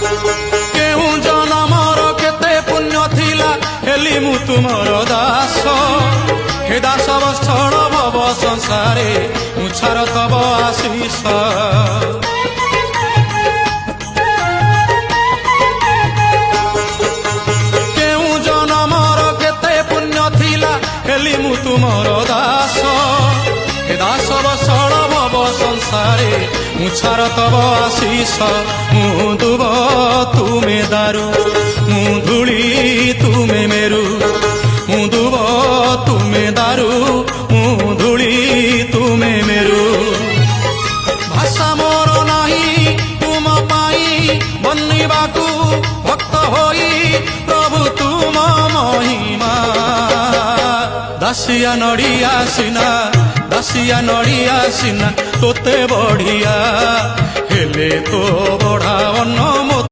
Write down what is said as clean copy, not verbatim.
केउ जनमर केते पुण्य थिला हेली मु तुमर दास हे दास वत्सल भव संसारे मुछार तब आशीष हेली मु तुमर दास हे दास वत्सल भव संसारे मुछार तब आशीष मु दुब तुमे दारु मु धूली तुमे मेरु मु दुब तुमे दारु मु धूली तुमे मेरु भाषा मोर नाही तुम पाई बनिबाकू भक्त होई प्रभु तुम महिमा दासिया नड़िया सिना तोते बढ़िया हेले तो बढ़ावन